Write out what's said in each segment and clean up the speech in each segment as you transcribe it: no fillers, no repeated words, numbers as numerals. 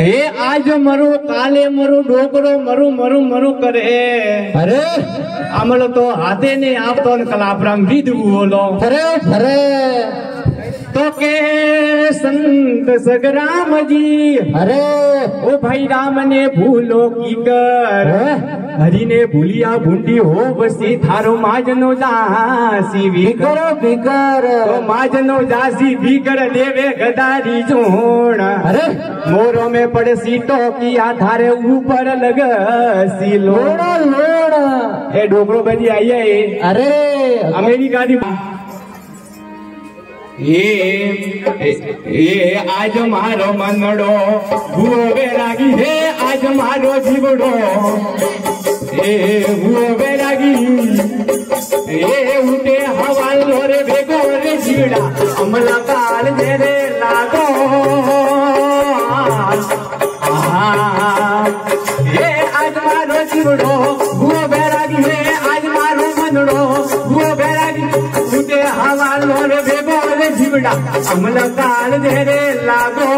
हे आज मरू काले मरू डोकरो मरू मरू मरू करे अरे अमल तो हाथे ने आप तो कलापरंग भी बोलो अरे अरे तो के संत सगराम जी अरे ओ भाई राम ने भूलो की कर हरि ने भूलिया भूंडी हो बसी थारो माजनो जासी बिकर बिकर तो माजनो जासी बिकर देवे गदारी जोड़ अरे मोरों में पड़े सीटों की आधारे ऊपर लग सी लोड़ा लोड़ा ए डोकरो बजी आई है अरे अमेरिका दी ये आज मारो मनड़ो भूओ बैरागी है आज मारो जीवड़ो भूओ बैरागी ये उठे हवालो रे बेगो रे जीवड़ा अमला काल मेरे लागो ये आज मारो जीवड़ो भूओ बैरागी है आज मारो मनड़ो भूओ बैरागी उठे हवालो रे बेगो जीवड़ा अमल काल तेरे लागो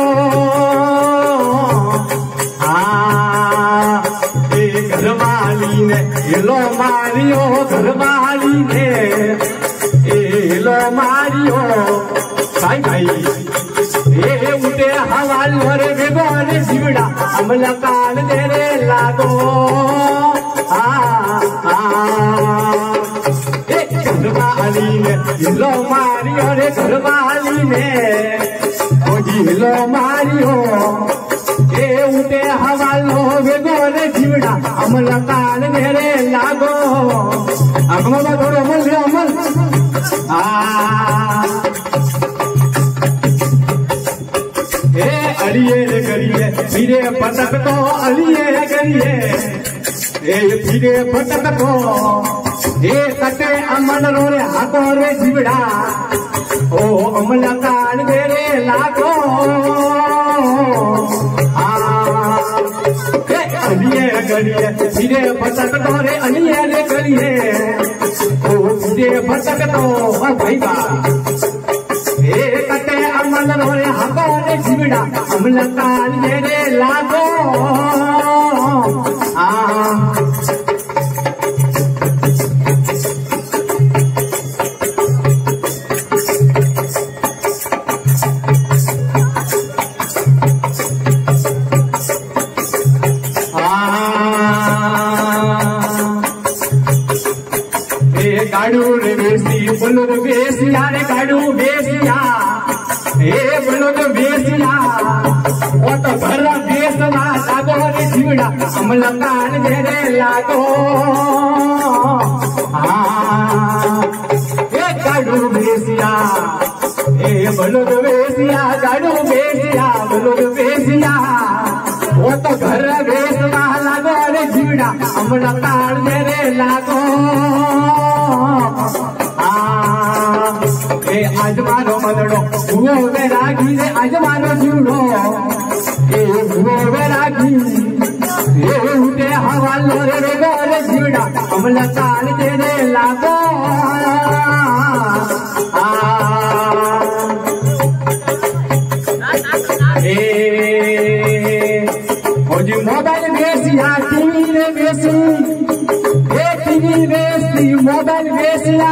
घरवाली ने लो मारियो घरवाली ने लो मारियो भाई भाई ये उठे हवालो रे बेगो रे जीवड़ा अमल काल तेरे लागो घरवाली ने लो मारियो रे घरवाली ने ओ जी लो मारियो ए उठे हवालो बेगो रे जीवड़ा अमल काल मेरे लागो अगमा थोड़ो अमल रे अमल ए अलिए रे करिए फिरे पटक तो अलिए रे करिए ए फिरे पटक तो ए कटे अमल रो रे हाथो रे जीवड़ा ओ अमल काल मेरे लागो अलिए करिए फिरे भटक तो रे अलिए रे करिए ओ फिरे भटक तो भाई बा ए कटे अमल रो रे हाथो रे जीवड़ा अमल काल मेरे लागो गाड़ू रे बेसी बोलो रे बेसिया रे गाड़ू बेसिया ए बोलो रे बेसिया ओ तो घर बेसवा लागो रे जीवड़ा अमल काल मेरे लागो ए गाड़ू बेसिया ए बोलो रे बेसिया गाड़ू बेसिया बोलो रे बेसिया ओ तो घर बेसवा लागो रे जीवड़ा अमल काल मेरे लागो आज मारो मनड़ो भूओ बैरागी रे आज मारो जीवड़ो ए भूओ बैरागी ये उठे हवालो रे बेगो रे जीवड़ा अमल काल तेरे लागो जी मोबाइल बेसिया टीवी रे बेसी टीवी बेसी मोबाइल बेसिया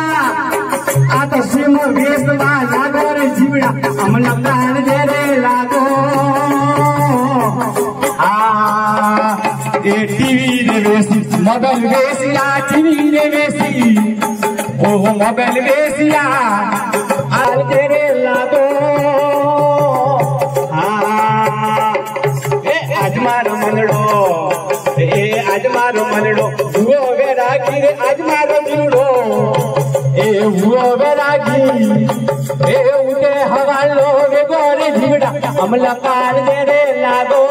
आ तो सिम बेसवा लागो रे जीवड़ा अमल काल तेरे लागो ए टीवी रे बेसी मोबाइल बेसिया टीवी रे बेसी ओ मोबाइल बेसिया आल तेरे लागो आज मारो मनड़ो ए आज मारो मनड़ो भूओ बैरागी रे आज मारो जीवड़ो ए भूओ बैरागी ए उठे हवालो बेगो रे जीवड़ा अमल काल मेरे लागो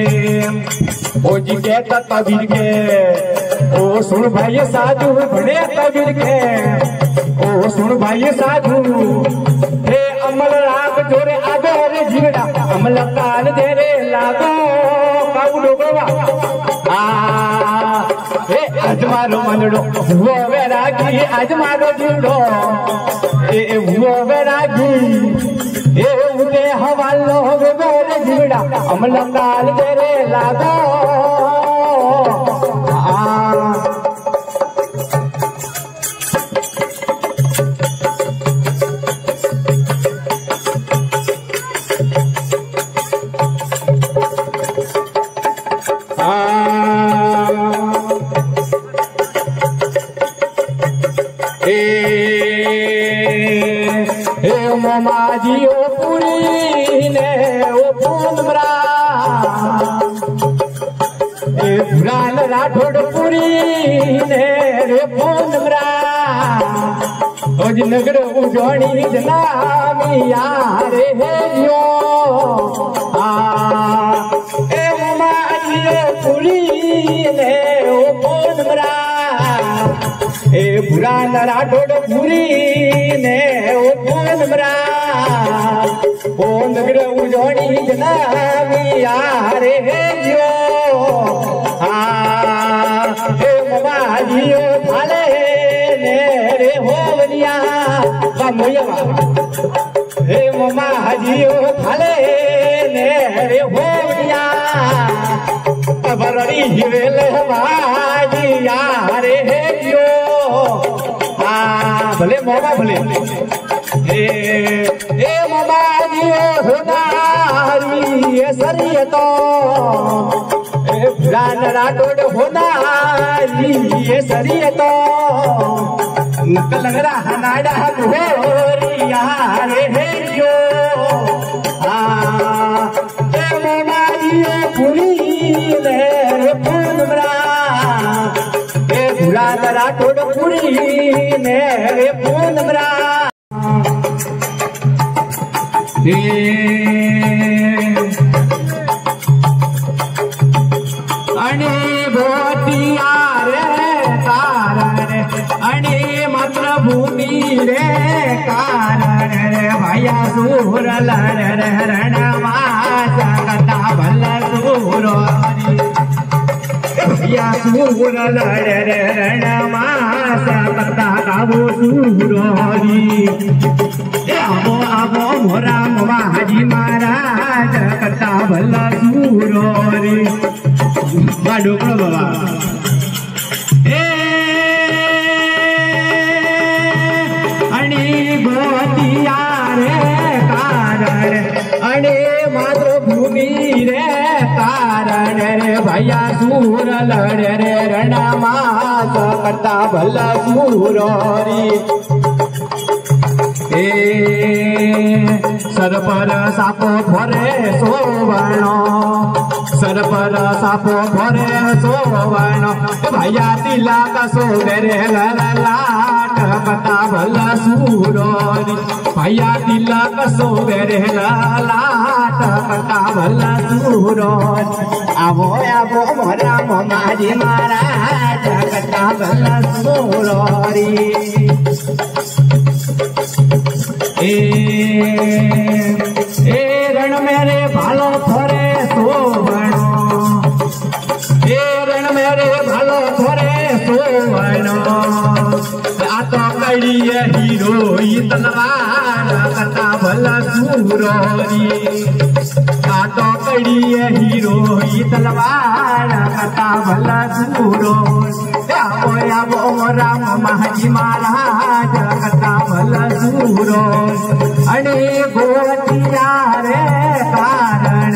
ओ जी कहता कबीर के ओ सुन भाई साधु बड़े कबीर के ओ सुन भाई साधु हे अमल राग जोरे आगो रे जीवड़ा अमल काल तेरे लागो काऊ डोगवा आज मारो मनडो वो वैरागी आज मारो जीवड़ो ए वो वैरागी ए उते हवालो बेरे जीवड़ा अमल काल तेरे लागो माजी ओ पुरी ने ओ पूनमरा ए पुरान राठौड़ पुरी ने रे पूनमरा ओज नगर उजोणी जनामी यारे हेरियो ए माजी ओ पुरी ने ओ पूनमरा ए पुरान राठौड़ पुरी ने ओ पूनमरा ओ नगर उजोणी जनावी यारे हेरियो हे ममाजियो थाले ने रे होवनिया बामुयवा हे ममाजियो थाले ने रे होवनिया बररी हिवेल बाजी यारे हेरियो भले मोमा भले ए ममाजियो होनारी ये सरियतो ए पुरान राठौड़ होनारी ये सरियतो नकलंगरा हनाडा गोरी यारे हेरियो ए ममाजियो पुरी ले रे पूनमरा ए पुरान राठौड़ पुरी ने रे पूनमरा अणे भोतिया रे कारण अणे मात्र भूमि रे कारण रे भैया सूर लर रणमास कथा भल सूर भैया सूर लर रणमास कथा गावो सूरोरी आवो आवो मोरा महाजी महाराज करता भला सूरो रे डोकड़ो बाबा अणी गोतिया रे कारण अणे मातृभूमि रे कारण रे भैया सूर लड़ रे रणमास करता भला सूरो रे सर पर सापो भरे सोवणो सर पर सापो भरे सोवणो भैया तिलक सोदरे लाट कथा भला सूरोरी भैया तिलक सोदरे लाट कथा भला सूरोरी आवो आवो मोरा माजी महाराज कथा भला सूरोरी ए रण मेरे भालो थोरे सोवणो ए रण मेरे भालो थोरे सोवणो आ तो कड़ी हीरो तलवार कथा भला सूरोरी आ तो कड़ी हीरो तलवार कथा भला सूरोरी आवो राम महाजी महाराज कथा भला सूरो अणे गोतिया रे कारण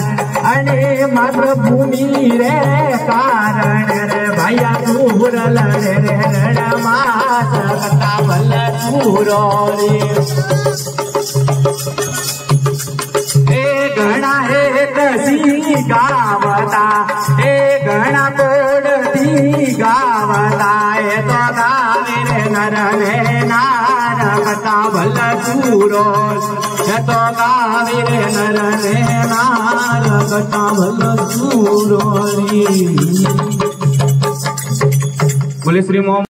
अणे मातृभूमि रे कारण रे भैया सूर लड़े रे रणमास कथा भला सूरो रे घना एक सी गावता ए घना कोडती गावता ए तो गावे रे नर रे नार कथा भला सूरो ए तो गावे रे नर रे नार कथा भला सूरो बोले श्री मोहम्मद।